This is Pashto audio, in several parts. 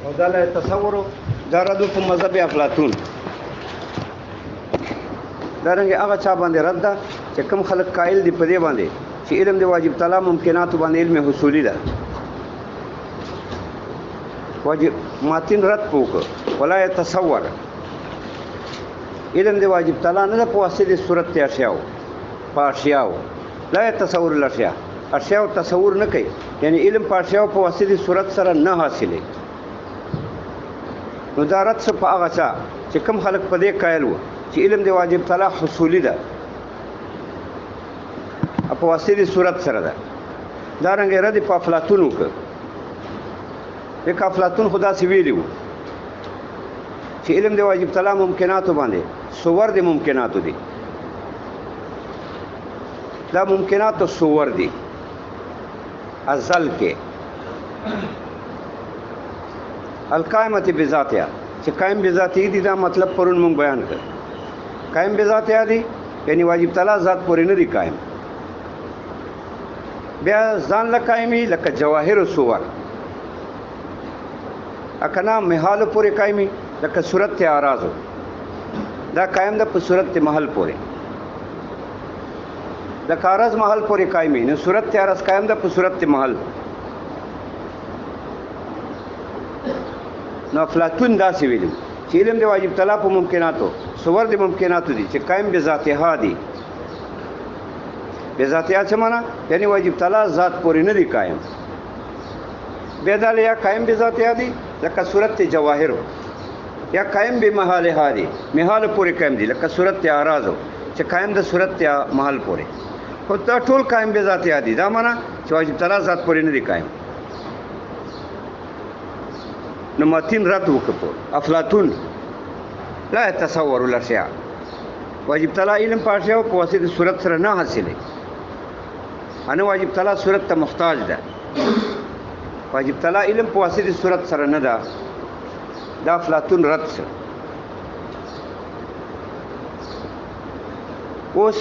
او دا له تصور دا رد په مذهب افلاطون. دارنګه هغه چا باندې رد ده چې کوم خلک قائل دي په دې باندې چې علم د واجب تعالی ممکنات باندې علم حصولی ده. واجب ماتن رد پوک ولا يتصور علم د واجب تعالی نه په واسطه د صورت ته اشیاء پاشیاو لا يتصور الاشیاء اشیاء تصور نه کوي، یعنی علم پاشیاو په واسطه د صورت سره نه حاصلې. نو دا رد څه په هغه چا چې کوم خلک په دې قائل وو چې علم د واجب تعالی حصولی ده په واسطه د صورت سره ده. دارنګه رد په افلاطون وکړ. یک افلاطون خدا سی ویلیو چې علم د واجب تعالی ممکنات باندې صور د ممکنات دي. دا ممکنات او صور دي ازل کې القائمه بذاتها چې قائم بذاتی دي. دا مطلب پرون مونږ بیان کړ. قائم بذاتها دي یعنی واجب تعالی ذات پورې نه دي قائم. بیا ځان له قائمي لکه جواهر او صور اکنا محال پورې قائمي لکه صورت ته اراضو دا قائم ده په صورت ته محل پورې. د کارز محل پورې قائمي نو صورت ته اراض قائم ده په صورت ته محل. نو افلاطون دا سی ویلو چې علم د واجب تعالی په ممکناتو صور د ممکناتو دي چې قائم بذاتها دي. بذاتها څه معنا؟ یعنی واجب تعالی ذات پورې نه دي قائم. بیدال یا قائم بذاتها دي لکه صورت جواهر یا قائم به محال هادي محال پورې قائم دي لکه صورت اعراض چې قائم د صورت محل پورې. خو دا ټول قائم بذاتها دي. دا معنا چې واجب تعالی ذات پورې نه دي قائم. نو متین رد وکړو افلاطون لا يتصور الاشیاء واجب تعالی علم پاشیاو په واسطه صورت سره نه حاصلې. انا واجب تعالی صورت ته محتاج ده. واجب تعالی علم په واسطه صورت سره نه ده. دا افلاطون رد شو. اوس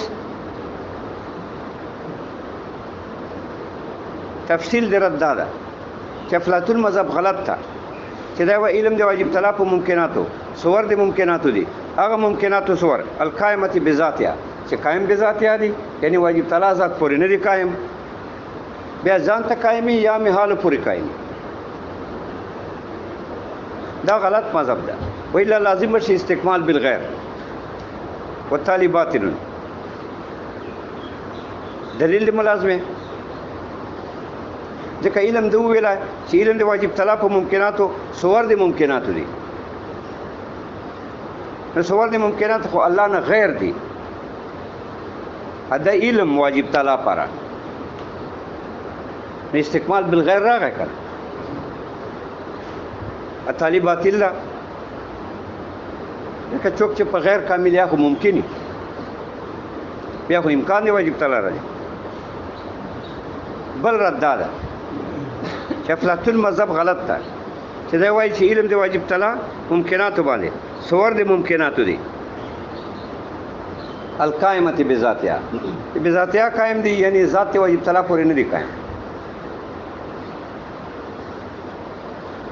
تفصیل د رد ده چې افلاطون مذهب غلط ده چې دا و علم د واجب تعالی په ممکناتو صور د ممکناتو دي. هغه ممکناتو صور القائمه بذاتها چې قائم بذاتها دي یعنی واجب تعالی ذات پورې نه دي قائم. بیا ځان ته قائمي یا محال پورې قائم. دا غلط مذهب ده. وإلا لازم شي استکمال بالغیر والتالي باطل. دلیل ملازمه ځکه علم د ویلا چې علم د واجب تعالی په ممکناتو صور د ممکناتو دي. نو صور د ممکنات خو الله نه غیر دي. دا علم واجب تعالی پاره استکمال بالغیر راغی کړه. التالي باطل ده لکه څوک چې په غیر کامل یا خو ممکني بیا خو امکان دی واجب تعالی راځي. بل رد ده چې افلاطون مذهب غلط ده چې دا وایي چې علم د واجب تعالی ممکناتو باندې صور د ممکناتو دي. القائمه بذاتها بذاتها قائم دي یعنی ذات واجب تعالی پورې نه دي قائم.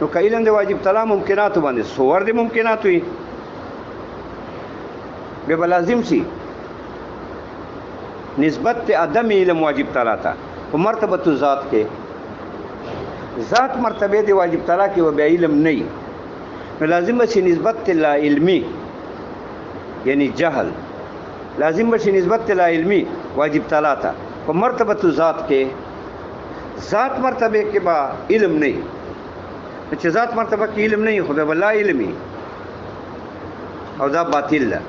نو که علم د واجب تعالی ممکناتو باندې صور د ممکناتو وي به لازم شي نسبت عدم علم واجب تعالی ته په مرتبه ذات کې ذات مرتبه د واجب تعالی کې و به علم نه وي نو لازم شي نسبت لا علمي یعنی جهل. لازم شي نسبت لا علمي واجب تعالی ته په مرتبه ذات کې. ذات مرتبه کې با علم نه وي چې ذات مرتبه کې علم نه وي خو به لا علمي او دا باطل ده.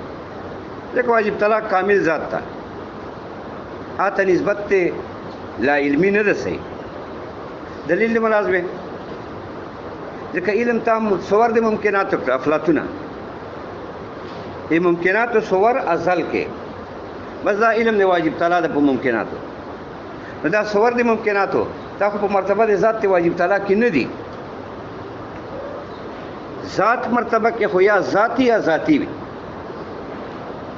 ځکه واجب تعالی کامل ذات ته آته نسبت ته لا علمي نه ده صحیح. دلیل د ملازمه ځکه علم تام صور د ممکناتو کړه افلاطون ای ممکناتو صور ازل کې بس دا علم د واجب تعالی د په ممکناتو. دا صور د ممکناتو دا خو په مرتبه د ذات د واجب تعالی کې نه دي. ذات مرتبه کې خو یا ذاتی یا ذاتی وي.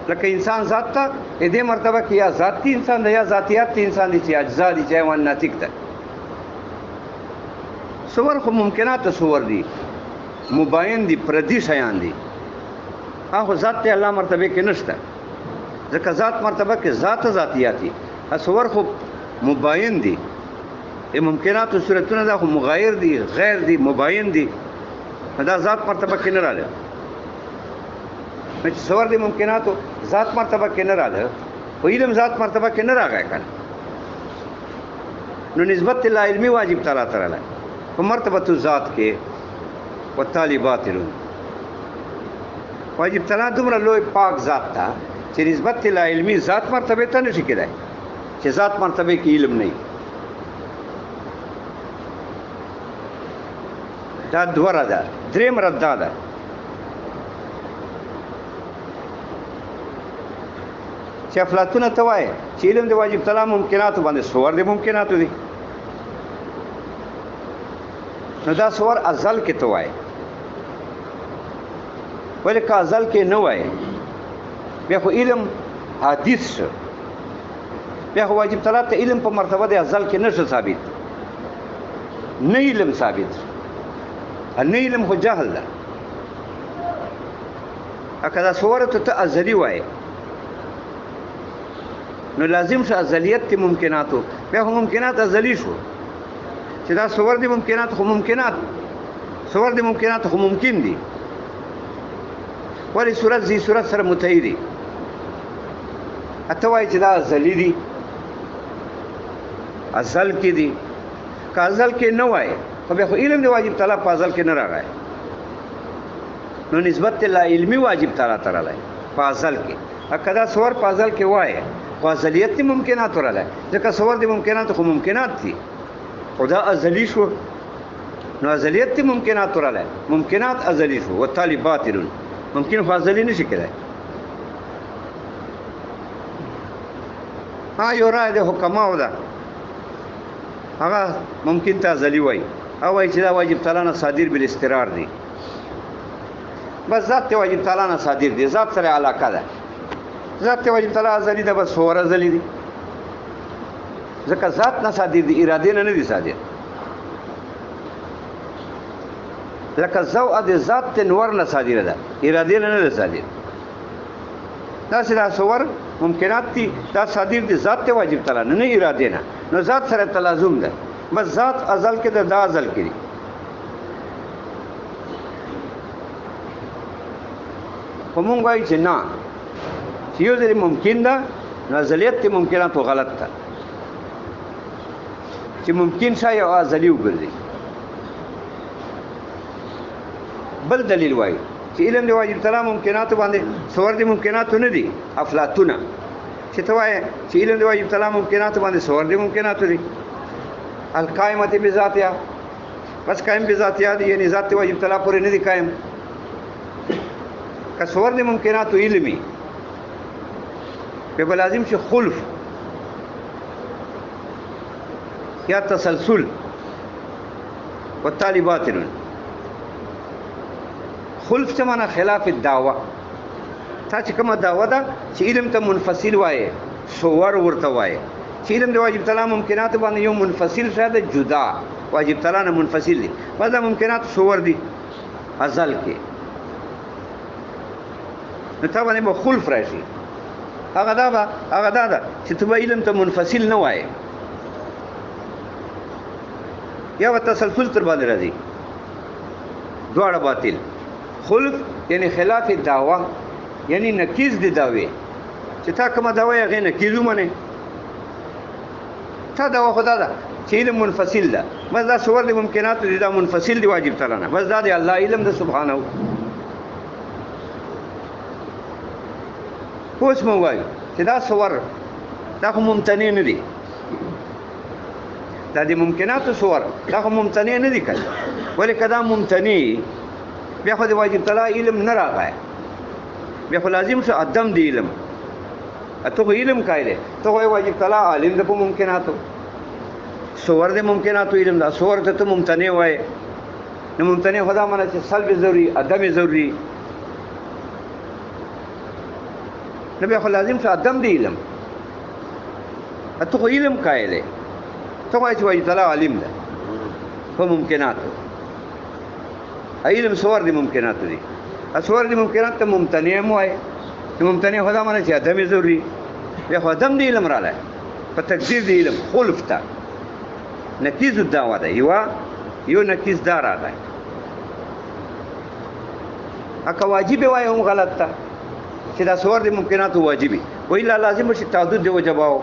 لکه انسان ذات ته دې مرتبه کې یا ذاتی انسان دی یا ذاتیات انسان دي چې اجزا دي چې حیوان ناطق ده. صور خو ممکنات صور دي مباین دي پردي شیان دي هغه ذات ته الله مرتبه کې نشته ځکه ذات مرتبه کې ذاتیاتی اصور خو مباین دي ممکنات او صورتونه دا خو مغایر دي غیر دي مباین دي دا ذات مرتبه کې نه راځي چې څور دي ممکنات ذات مرتبه کې نه راځي په علم ذات مرتبه کې نه راغی کنه نو نسبت لا علمي واجب تعالی تعالی په مرتبه ذات کې وتالي باطل واجب تعالی دومره لوی پاک ذات ته چې نسبت لا علمي ذات مرتبه ته نشي کېدای چې ذات مرتبه کې علم نه دا دوره ده دریم رد ده چې افلاطون ته وایي چې علم د واجب تعالی ممکنات باندې صور د ممکنات دي نو دا صور ازل کې ته وایي ولې که ازل کې نه وایي بیا خو علم حادث شو بیا خو واجب تعالی ته علم په مرتبه د ازل کې نشو ثابت نه علم ثابت نه علم خو جهل ده اکه دا صور ته ازلی وایي نو لازم شو ازلیت تی ممکناتو بیا خو ممکنات ازلی شو چې دا صور دی ممکنات خو ممکنات صور دی ممکنات خو ممکن دي ولی صورت زی صورت سره متحی دي اته وایي چې دا ازلی دي ازل کې دي که ازل کې نه وایي خو بیا خو علم دی واجب تعالی په ازل کې نه راغی نو نسبت لا علمي واجب تعالی تعالی په ازل کې اکه دا صور په ازل کې وایي خو ازلیت دی ممکنات راغلی ځکه صور دی ممکنات خو ممکنات دي خو دا ازلی شو نو ازلیت دی ممکنات راغلی ممکنات ازلی شو وتالي باطل ممکن خو ازلی نشي کېدای یو رای د حکماو ده هغه ممکن ته ازلی وایي او وایي چې دا واجب تعالی نه صادر بالاستقرار دی بس ذات ته واجب تعالی نه صادر دی ذات سره علاقه ده ذات ته واجب تعالی ازلی ده بس صور ازلی دي ځکه ذات نه صادر دي اراده نه دي صادر لکه زو د ذات ته نور نه صادر ده اراده نه ده صادر دا سره صور ممکنات دي دا صادر دي ذات ته واجب تعالی نه اراده نه نو ذات سره تلازم ده بس ذات ازل کې ده دا ازل کې دي خو مونږ وایو چې نه چې یو ځل ممکن ده نو ازلیت ته ممکنات غلط ده چې ممکن شای او ازلی وګرځي بل دلیل وایي چې علم دی واجب تعالی ممکنات باندې صور دی ممکنات نه دي افلاطون چې ته وایې چې علم دی واجب تعالی ممکنات باندې صور دی ممکنات دي القائمه بذاتها بس قائم بذاتها دي یعنی ذات واجب تعالی پورې نه دي قائم که صور دی ممکنات علمي به لازم شي خلف یا تسلسل والتالي باطل خلف څه معنا خلاف الدعوه تا چې کومه دعوه ده چې علم ته منفصل وایي صور ورته وایي چې علم د واجب تعالی ممکنات باندې یو منفصل شاده جدا واجب تعالی نه منفصل دي بعضه ممکنات صور دي ازل کې نو تا باندې خلف راشي هغه دا چې ته علم ته منفصل نه وایي یا تسلسل تر باندې راځي دواړه باطل خلف یعنی خلاف الدعوه یعنی نقیض دی دعوی چې تا کومه دعوی هغه نقیض ومنه تا دعوه خدا ده چې علم منفصل ده بس دا صور د ممکنات دي دا منفصل دی واجب تعالی نه بس دا دی الله علم ده سبحانه پوس مو وایي چې دا صور دا خو ممتنع نه دي دا د ممکنات صور دا خو ممتنع نه دي کله ولې کدا ممتنع بیا خو د واجب تعالی علم نه راغی بیا خو لازم شو عدم دی علم ته خو علم کایله ته خو واجب تعالی عالم د ممکناتو صور د ممکناتو علم دا صور ته ممتنع وای نو ممتنع خدا معنی چې سلب ضروری عدم ضروری نو بیا خو لازم شو عدم دی علم ته خو علم کایله ته خو واجب تعالی عالم ده په ممکناتو علم صور دي ممکنات دي صور دي ممکنات ته ممتنع مو وای ممتنع خدا معنی چې عدم ضروري بیا خو عدم دی علم رااله په تقدیر دی علم خلف تا نقیض الدعوه ده یو نقیض دار راغی اکه واجب وای هم غلط تا چې دا صور دي ممکنات واجبي وای لا لازم شي تعدد دی وجباو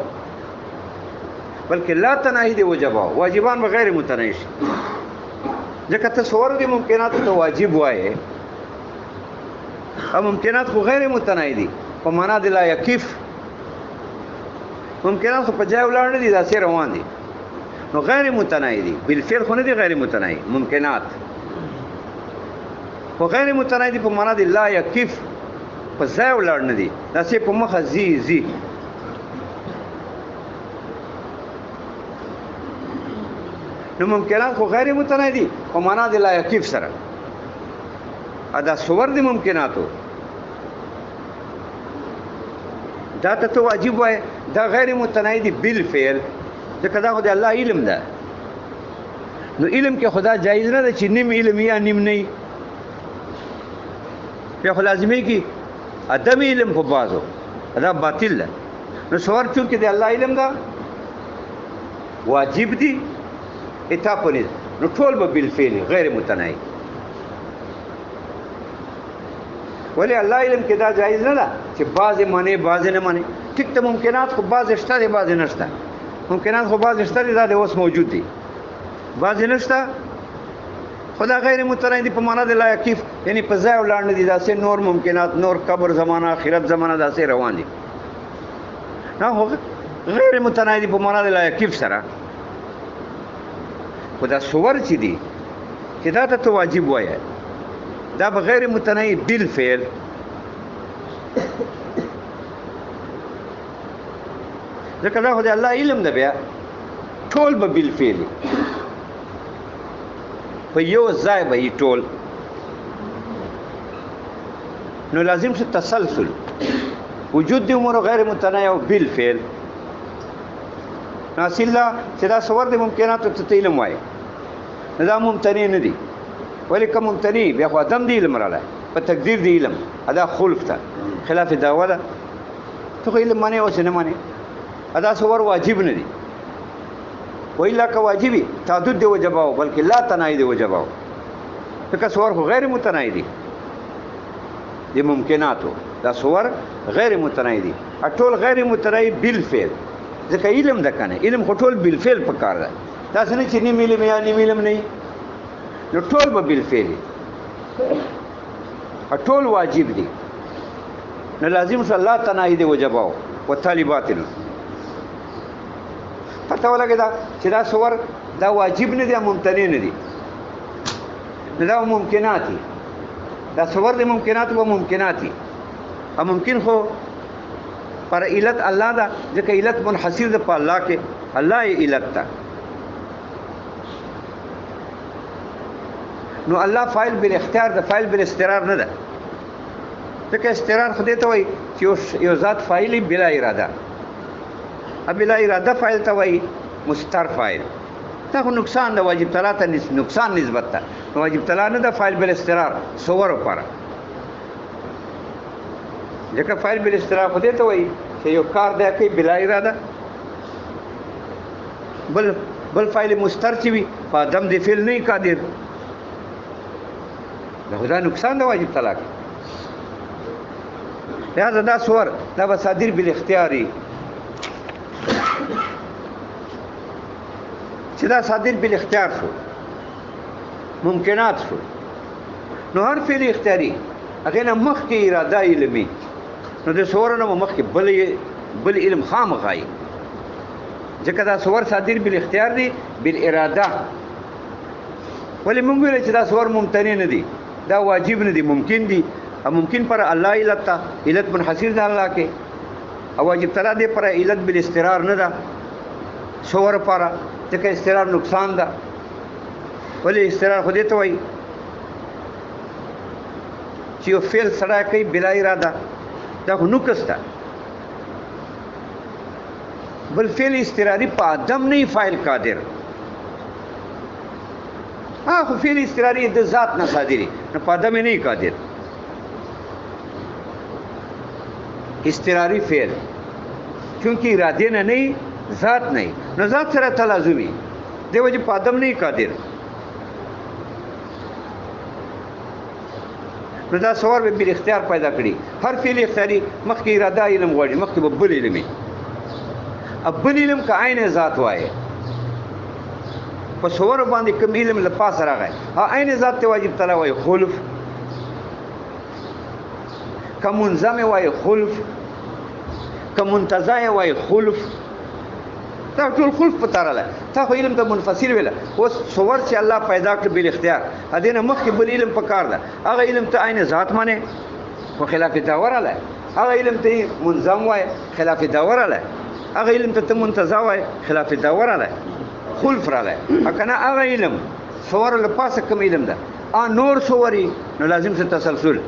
بلکې لا تناهی دی وجباو واجبان بغیر متناهی شي ځکه ته صور دي ممکنات ته واجب وای او ممکنات خو غیر متناهی دي په معنا د لا یکیف ممکنات خو په ځای ولاړ نه دي دا سره روان دي نو غیر متناهی دي بالفعل خو نه دي غیر متناهی ممکنات خو غیر متناهی دي په معنا د لا یکیف په ځای ولاړ نه دي دا سه په مخه زی نو ممکنات خو غیر متناهی دي په معنا د لا یکیف سره ادا صور دي ممکناتو دا ته واجب وای دا غیر متناهی دي بالفعل ځکه دا خو د الله علم ده نو علم کې خدا جایز نه ده چې نیم علم یا نیم نه بیا خو لازمي کې عدم علم خو بازو دا باطل ده نو صور چونکې د الله علم ده واجب دي اتاپنه نو ټول به بالفعل غیر متناهی ولی الله علم کې دا جایز نه ده چې بعض معنی بعض نه معنی ټیک ته ممکنات خو بعض شته بعض نشته ممکنات خو بعض شته دا اوس موجود دي بعض نشته خدا غیر متناهی دي په معنا د لا یکیف یعنی په ځای ولاړ نه دي دا سه نور ممکنات نور قبر زمانہ آخرت زمانہ دا سه روان دي نه غیر متناهی دي په معنا د لا یکیف سره خدا صور چي دي چې دا ته واجب وایي دا بغیر متناهی بالفعل ځکه دا خو د الله علم ده بیا ټول به بالفعل په یو ځای به ټول نو لازم شي تسلسل وجود دی امور غیر متناهی او بالفعل ناصل الله چې دا صور د ممکنات ته علم وایي دا ممتنع نه دي ولی کوم ممتنع بیا خو عدم دی علم رااله په تقدیر دی علم ادا خلف ته خلاف دعوه ده ته علم معنی او څه نه معنی ادا صور واجب نه دي وإلا که واجبي تعدد دی وجباو بلکې لا تناهی دی وجباو ځکه صور خو غیر متناهی دي د ممکناتو دا صور غیر متناهی دي ټول غیر متناهی بالفعل ځکه علم ده کنه علم خو ټول بالفعل پکار ده دا څنګه چې نیم علم یا نیم علم نه نو ټول به بالفعل ټول واجب دي نو لازم صلی الله تناهی دی وجباو وتالي باطل پته ولګی دا چې دا صور دا واجب نه دي ممتنع نه دي دا ممکنات دي دا صور دي ممکنات و ممکنات دي ممکن خو پر علت الله دا ځکه علت منحصر ده په الله کې الله یې علت ده نو الله فاعل بالاختیار ده فاعل بالاستقرار نه ده ځکه استقرار خو دې ته وایي چې یو ذات فاعل بلا اراده بلا اراده فاعل ته وایي مستتر فاعل دا خو نقصان ده واجب تعالی ته نقصان نسبت ده واجب تعالی نه ده فاعل بالاستقرار صور لپاره ځکه فاعل بالاستقرار خو دې ته وایي چې یو کار دی کوي بلا اراده بل فاعل مستتر چې وي په عدم د فعل نه قادر دا نقصان ده واجب تعالی کې لہذا دا صور دا بصادر بالاختیاري چې دا صادر بالاختیار شو ممکنات شو نو هر فعل اختیاري هغه نه مخکې اراده علمي نو د صور نه مخکې بل علم خامخای ځکه دا صور صادر بالاختیار دي بالاراده ولی موږ ویل چې دا صور ممتنع نه دي دا واجب نه دي ممکن دي او ممکن پر الله علت تا علت منحصر ده الله کې او واجب تعالی دې پر علت بالاستقرار نه ده صور پر ځکه استقرار نقصان ده ولی استقرار خو دې ته وایي چې یو فعل سره کوي بلا اراده دا خو نقص ده بل فعل استقراری په عدم نه فاعل قادر خو فعل استراري د ذات نه صادري نو په عدم نه قادر استراري فعل چونکی اراده نه ذات نه نو ذات سره تلازمي دی وجه په عدم نه قادر نو دا سوار به بل اختیار پیدا کړي هر فعل اختیاري مخکې اراده علم غواړي مخکې به بل علمي بل علم که عین ذات وایي په سوار باندې کوم علم له پاسه راغی عین ذات ته واجب طلا وایي خلف که منظم وایي خلف که منتزع وایي خلف دا ټول خلف په تاراله تا خو علم ته منفصل ویله اوس سوار چې الله پیدا کړ بل اختیار ا دې نه مخکې بل علم پکار ده هغه علم ته عین ذات مانه خو خلاف داور علی هغه علم ته منظم وایي خلاف داور علی هغه علم ته منتزع وایي خلاف داور علی خلف راغی کنه هغه علم سوار له پاسه کوم علم ده نور سوري نو لازم څه تسلسل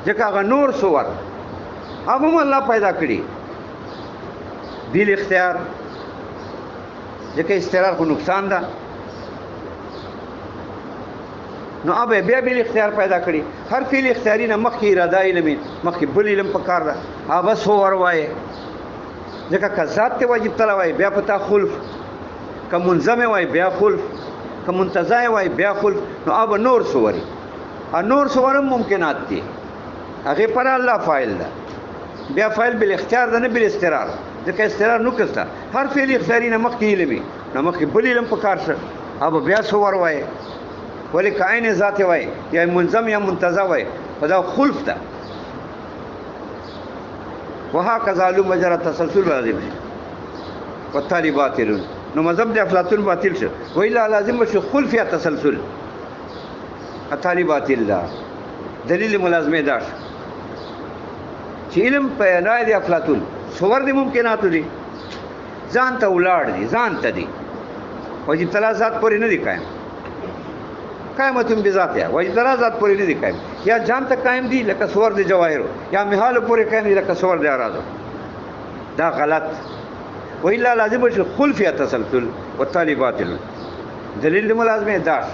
ځکه هغه نور سور هغه هم الله پیدا کړي بل اختیار ځکه استقرار خو نقصان ده نو ابه بیا بل اختیار پیدا کړي هر فعل اختیاري نه مخکې اراده علم مخکې بل علم پکار ده هغه سور وایي ځکه که ذات ته واجب طلا وایي بیا پتا خلف که منظم وای بیا خلف که منتزع وای بیا خلف نو اب نور سوري نور سورم ممکنات دي هغه پر الله فاعل ده بیا فاعل بل اختیار ده نه بل استقرار ځکه استقرار نو کستا هر فعل اختیاري نه مخکې علمي نو مخکې بل علم پکار شه اب بیا سور وای ولی که عین ذات وای یا منظم یا منتزع وای خدا خلف ده وهكذا علوم مجرى التسلسل لازم والتالي باطل نو مذهب د افلاطون باطل شو ویلا لازم شو خلف یا تسلسل التالي باطل لا دلیل ملازمه داش چې علم په رائے د افلاطون صور دي ممکنات دي ځان ته ولاړ دي ځان ته دي واجب طلا ذات پورې نه دي قائم قائمتون بذات یا واجب طلا ذات پورې نه دي قائم یا ځان ته قائم دي لکه صور د جواهر یا محال پورې قائم دي لکه صور د اراده دا غلط وإلا لازم شو خلف یا تسلسل والتالي باطل دلیل ملازمه داش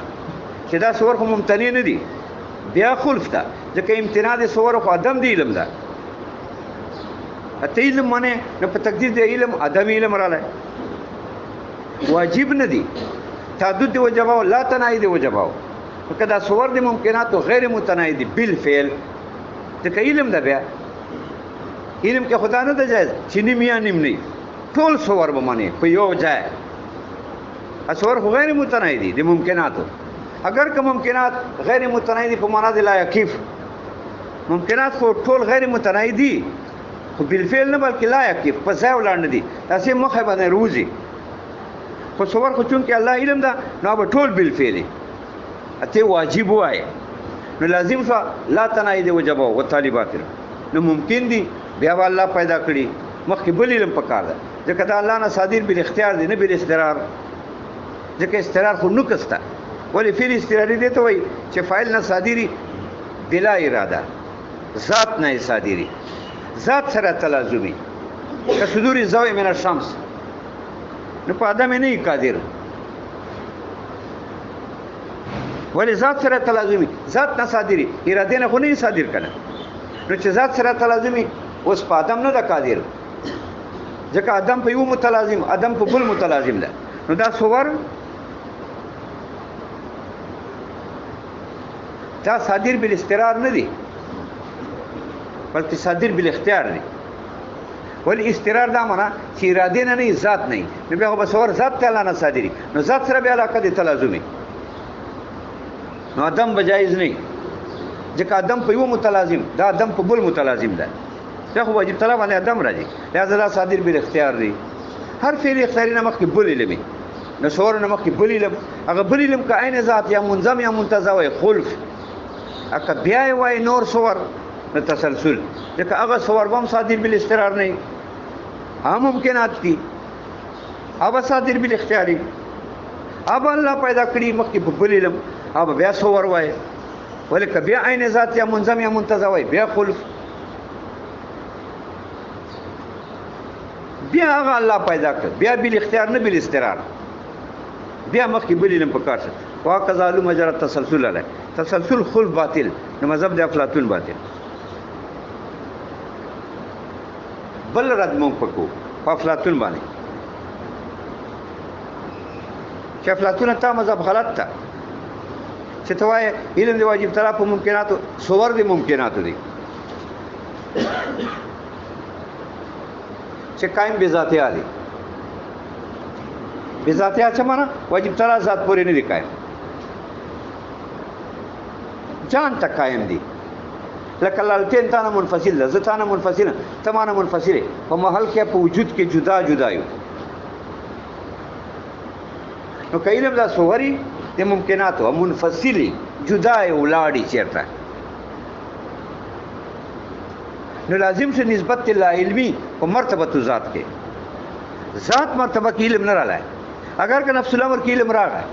چې دا صور خو ممتنع نه دي بیا خلف ده ځکه امتناع د صور خو عدم دی علم ده اته علم معنی نو په تقدیر د علم عدم علم رااله واجب نه دي تعدد دی وجباو لا تناهی دی وجباو کدا صور د ممکنات او غیر متناهی دي بالفعل ځکه علم ده بیا علم کې خدا نه ده جایز چې نیم یا نیم نه ټول صور به معنی په یو ځای صور خو غیر متناهی دي د ممکناتو اگر که ممکنات غیر متناهی دي په معنا د لا یکیف ممکنات خو ټول غیر متناهی دي خو بالفعل نه بلکې لا یکیف په ځای ولاړ نه دي تاسې مخه باندې روزي خو صور خو چون کې الله علم ده نو به ټول بالفعل اته واجب وای نو لازم شو لا تناهی دي وجب او طالبات نو ممکن دي بیا الله پیدا کړی مخکې بل علم پکار ده ځکه دا الله نه صادر بل اختیار دی نه بل استقرار ځکه استقرار خو نکسته ولی فعل استقراری دی ته وای چې فاعل نه صادری بلا اراده ذات نه صادری ذات سره تلازمی که صدور الضوء من الشمس نو په ادم نه قادر ولی ذات سره تلازمی ذات نه صادری اراده نه خو نه صادر کنه نو چې ذات سره تلازمی اوس په ادم نه د قادر ځکه ادم په یو متلازم ادم په بل متلازم ده نو دا صور دا صادر بالاستقرار نه دي بلکې صادر بالاختیار دي ولی استقرار دا معنا چې اراده نه ذات نه نو بیا به صور ذات تعالی نه صادري نو ذات سره به علاقه دي تلازمي نو ادم بجایز نه ځکه ادم په یو متلازم دا ادم په بل متلازم ده دا خو واجب طلب باندې ادم راځي لہذا دا صادر بل اختیار دی هر فعل اختیاري نه مخکې بل علم نو صور نه مخکې بل علم هغه بل علم که عین ذات یا منظم یا منتزع وي خلف اکه بیا وای نور صور نه تسلسل ځکه هغه صور هم صادر بل استقرار نه هم ممکنات دي هغه صادر بل اختیاري هغه الله پیدا کړی مخکې بل علم هغه بیا صور وای ولکه بیا عین ذات یا منظم یا منتزع وي بیا خلف بیا هغه الله پیدا کړ بیا بل اختیار نه بل استقرار بیا مخکې بل علم په کار شه وهكذا علوم مجرى التسلسل علی تسلسل خل باطل د مذهب د افلاطون باطل بل رد مونږ پکو په افلاطون باندې چې افلاطون ته مذهب غلط تا چې ته وایې علم د واجب طلب په ممکناتو صور د ممکناتو دي چې قائم بذاتیا دي بذاتیا څه معنا واجب طلب ذات پورې نه دي قائم جان ته قائم دي لکه لالتین تانه منفصل ده زه تانه منفصله ته مانه منفصله په محل کې په وجود کې جدا جدا یو نو که علم دا صوري د ممکناتو منفصلي جدا یې ولاړې چېرته نو لازم شي نسبت لا علمي په مرتبه ذات کې ذات مرتبه کې علم نه راغلی اگر که نفس الامر کې علم راغی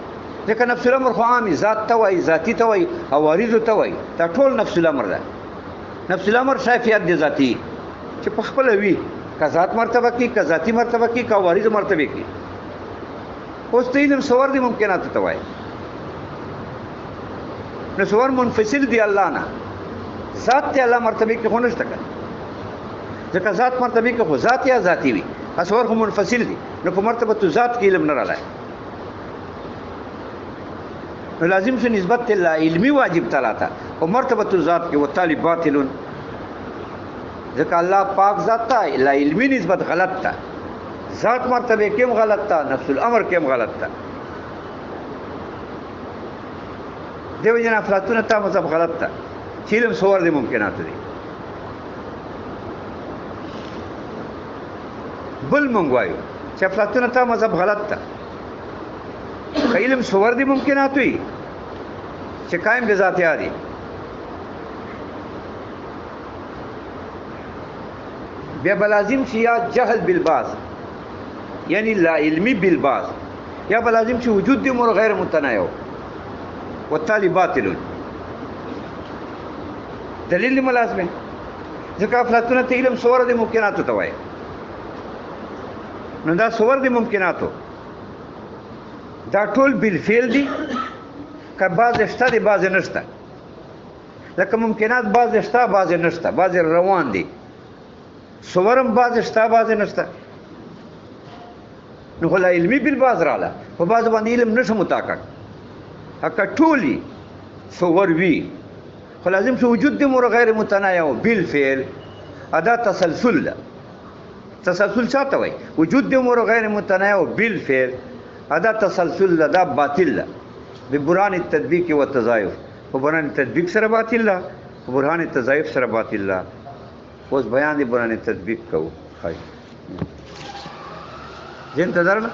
ځکه نفس الامر خو عامي ذات ته وایي ذاتي ته وایي عوارضو ته وایي دا ټول نفس الامر ده نفس الامر شافیت دی ذاتی چې په خپل وی که ذات مرتبه کې که ذاتی مرتبه کې که عوارض مرتبه کې اوس ته علم صور دي ممکنات ته وایي نو صور منفصل دی الله نه ذات ته الله مرتبه کې خو نشته کنه ځکه ذات مرتبه کې خو ذات یا ذاتی وي صور خو منفصل دي نو په مرتبه تو ذات کې علم نه راځي نو لازم شو نسبت لا علمي واجب تعالی ته او مرتبه ذات کې وتعالی باطل ځکه الله پاک ذات ته لا علمي نسبت غلط ده ذات مرتبه کې غلط ده نفس الامر کې غلط ده دیو جنا افلاطون ته مذهب غلط ده چې علم صور دي ممکنات دي بل مونږ وایو چې افلاطون ته مذهب غلط ده علم صور دي ممکنات وي چې قائم بذاتیا دي بیا بلازم شي یا جهل بالباز یعنی لا علمي بالباز یا بلازم شي وجود دي امور غیر متناهي والتالي باطل دلیل ملازمه ځکه افلاطون ته علم صور دي ممکنات ته وایي نو دا صور دي ممکناتو دا ټول بالفعل دي که بعض شته دي بعض نشته لکه ممکنات بعض شته بعض نشته بعض روان دي صورم بعض شته بعض نشته نو خو لا علمي بالبعض رااله په بعض باندې علم نشو مطاقت هکه ټولي صور وي خو لازم شو وجود دي امور غیر متناهي بالفعل ادا تسلسل ده تسلسل چاته وای وجود دي امور غیر متناهي بالفعل ادا تسلسل دا باطل ده ببرهان التطبیق و التضایف وبرهان التطبیق سره باطل ده وبرهان التضایف سره باطل ده اوس بیان دی برهان التطبیق کو خای جن تدرنا